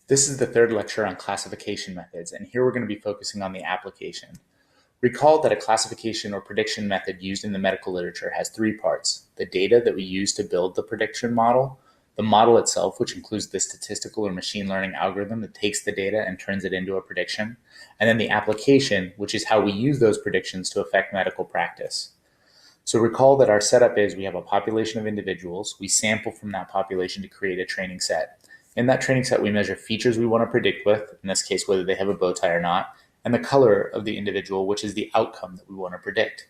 This is the third lecture on classification methods, and here we're going to be focusing on the application. Recall that a classification or prediction method used in the medical literature has three parts: the data that we use to build the prediction model, the model itself, which includes the statistical or machine learning algorithm that takes the data and turns it into a prediction, and then the application, which is how we use those predictions to affect medical practice. So recall that our setup is we have a population of individuals, we sample from that population to create a training set. In that training set, we measure features we want to predict with, in this case, whether they have a bow tie or not, and the color of the individual, which is the outcome that we want to predict.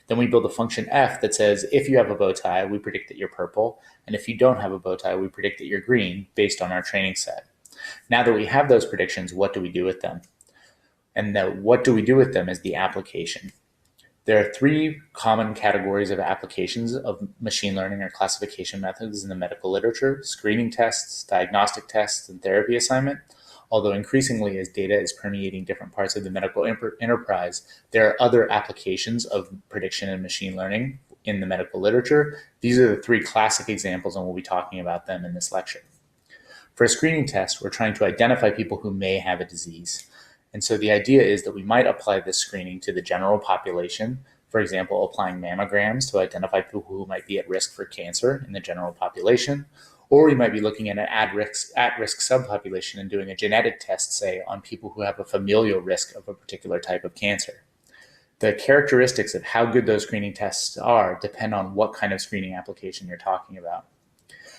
Then we build a function f that says if you have a bow tie, we predict that you're purple, and if you don't have a bow tie, we predict that you're green based on our training set. Now that we have those predictions, what do we do with them? And the what do we do with them is the application. There are three common categories of applications of machine learning or classification methods in the medical literature: screening tests, diagnostic tests, and therapy assignment. Although increasingly, as data is permeating different parts of the medical enterprise, there are other applications of prediction and machine learning in the medical literature. These are the three classic examples, and we'll be talking about them in this lecture. For a screening test, we're trying to identify people who may have a disease. And so the idea is that we might apply this screening to the general population, for example, applying mammograms to identify people who might be at risk for cancer in the general population, or we might be looking at an at-risk subpopulation and doing a genetic test, say, on people who have a familial risk of a particular type of cancer. The characteristics of how good those screening tests are depend on what kind of screening application you're talking about.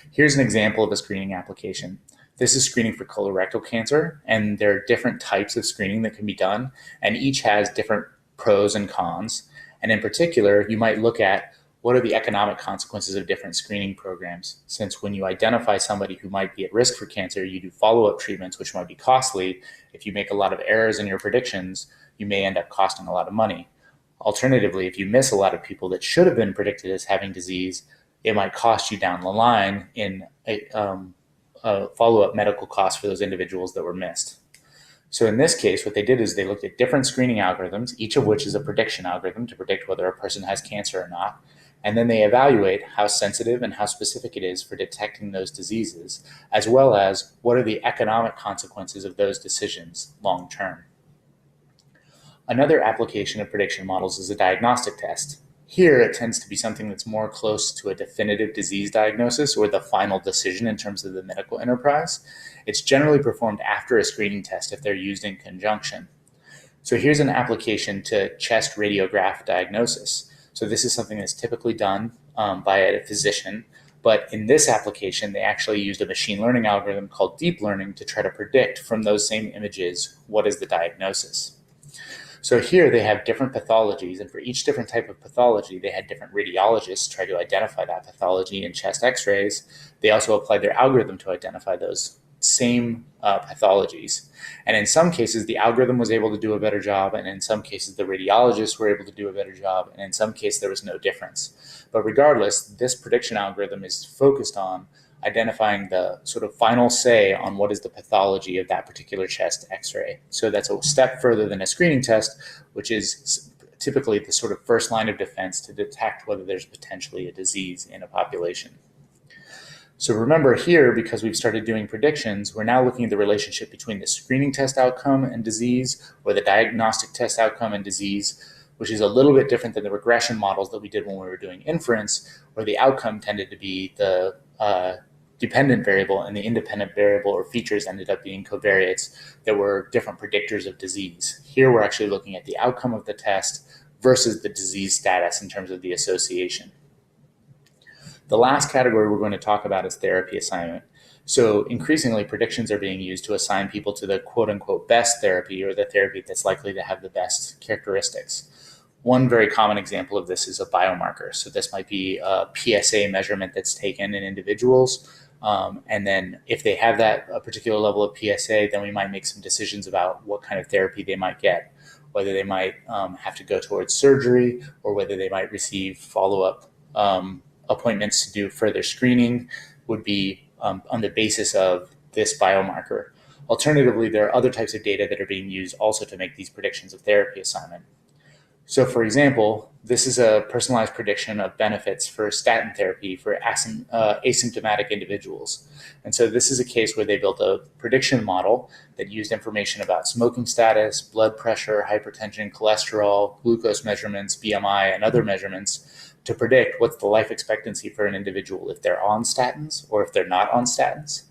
Here's an example of a screening application. This is screening for colorectal cancer, and there are different types of screening that can be done, and each has different pros and cons. And in particular, you might look at what are the economic consequences of different screening programs. Since when you identify somebody who might be at risk for cancer, you do follow-up treatments, which might be costly. If you make a lot of errors in your predictions, you may end up costing a lot of money. Alternatively, if you miss a lot of people that should have been predicted as having disease, it might cost you down the line in follow-up medical costs for those individuals that were missed. So in this case, what they did is they looked at different screening algorithms, each of which is a prediction algorithm to predict whether a person has cancer or not. And then they evaluate how sensitive and how specific it is for detecting those diseases, as well as what are the economic consequences of those decisions long term. Another application of prediction models is a diagnostic test. Here, it tends to be something that's more close to a definitive disease diagnosis or the final decision in terms of the medical enterprise. It's generally performed after a screening test if they're used in conjunction. So here's an application to chest radiograph diagnosis. So this is something that's typically done by a physician, but in this application, they actually used a machine learning algorithm called deep learning to try to predict from those same images what is the diagnosis. So here they have different pathologies, and for each different type of pathology, they had different radiologists try to identify that pathology in chest x-rays. They also applied their algorithm to identify those same pathologies. And in some cases, the algorithm was able to do a better job, and in some cases, the radiologists were able to do a better job, and in some cases, there was no difference. But regardless, this prediction algorithm is focused on identifying the sort of final say on what is the pathology of that particular chest x-ray. So that's a step further than a screening test, which is typically the sort of first line of defense to detect whether there's potentially a disease in a population. So remember here, because we've started doing predictions, we're now looking at the relationship between the screening test outcome and disease, or the diagnostic test outcome and disease, which is a little bit different than the regression models that we did when we were doing inference, where the outcome tended to be the dependent variable and the independent variable or features ended up being covariates that were different predictors of disease. Here we're actually looking at the outcome of the test versus the disease status in terms of the association. The last category we're going to talk about is therapy assignment. So increasingly, predictions are being used to assign people to the quote-unquote best therapy, or the therapy that's likely to have the best characteristics. One very common example of this is a biomarker. So this might be a PSA measurement that's taken in individuals. And then if they have a particular level of PSA, then we might make some decisions about what kind of therapy they might get, whether they might have to go towards surgery, or whether they might receive follow-up appointments to do further screening would be on the basis of this biomarker. Alternatively, there are other types of data that are being used also to make these predictions of therapy assignment. So, for example, this is a personalized prediction of benefits for statin therapy for asymptomatic individuals. And so, this is a case where they built a prediction model that used information about smoking status, blood pressure, hypertension, cholesterol, glucose measurements, BMI, and other measurements to predict what's the life expectancy for an individual if they're on statins or if they're not on statins.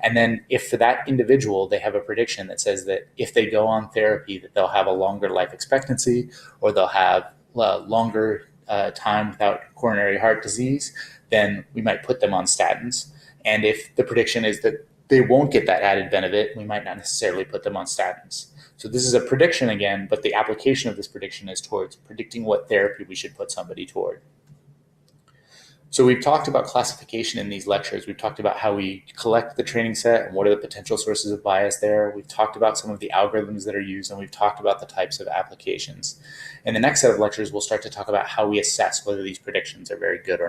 And then if for that individual, they have a prediction that says that if they go on therapy, that they'll have a longer life expectancy or they'll have longer time without coronary heart disease, then we might put them on statins. And if the prediction is that they won't get that added benefit, we might not necessarily put them on statins. So this is a prediction again, but the application of this prediction is towards predicting what therapy we should put somebody toward. So we've talked about classification in these lectures. We've talked about how we collect the training set and what are the potential sources of bias there. We've talked about some of the algorithms that are used, and we've talked about the types of applications. In the next set of lectures, we'll start to talk about how we assess whether these predictions are very good or not.